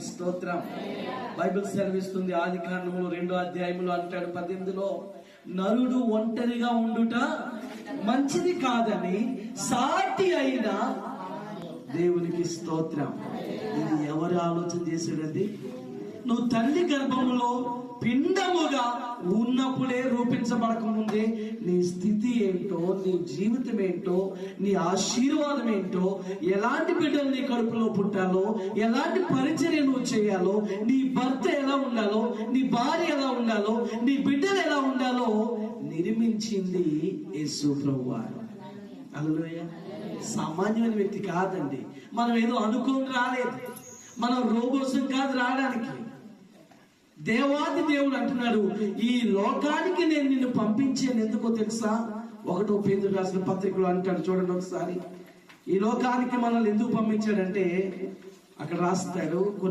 దేవునికి స్తోత్రం. బైబిల్ సెలవిస్తుంది, ఆదికాండములో 2వ అధ్యాయములో అంటాడు 18లో, నరుడు ఒంటరిగా ఉండుట మంచిది కాదని సాటి అయిన దేవునికి స్తోత్రం. ఇది ఎవరు ఆలోచన చేశాడండి? నువ్వు తల్లి గర్భములో పిండముగా ఉన్నప్పుడే, రూపించబడక ముందే నీ స్థితి ఏంటో, నీ జీవితం ఏంటో, నీ ఆశీర్వాదం ఏంటో, ఎలాంటి బిడ్డలు నీ కడుపులో పుట్టాలో, ఎలాంటి పరిచర్య నువ్వు చేయాలో, నీ భర్త ఎలా ఉండాలో, నీ భార్య ఎలా ఉండాలో, నీ బిడ్డలు ఎలా ఉండాలో నిర్మించింది యేసు ప్రభువారు. హల్లెలూయా. సామాన్యమైన వ్యక్తి కాదండి. మనం ఏదో అనుకోని రాలేదు, మనం రోగోసం కాదు రావడానికి. దేవాది దేవుడు అంటున్నాడు, ఈ లోకానికి నేను నిన్ను పంపించాను ఎందుకో తెలుసా? 1వ పేతురు రాసిన పత్రికలో అంటాడు, చూడండి ఒకసారి. ఈ లోకానికి మనల్ని ఎందుకు పంపించాడంటే అక్కడ రాస్తాడు,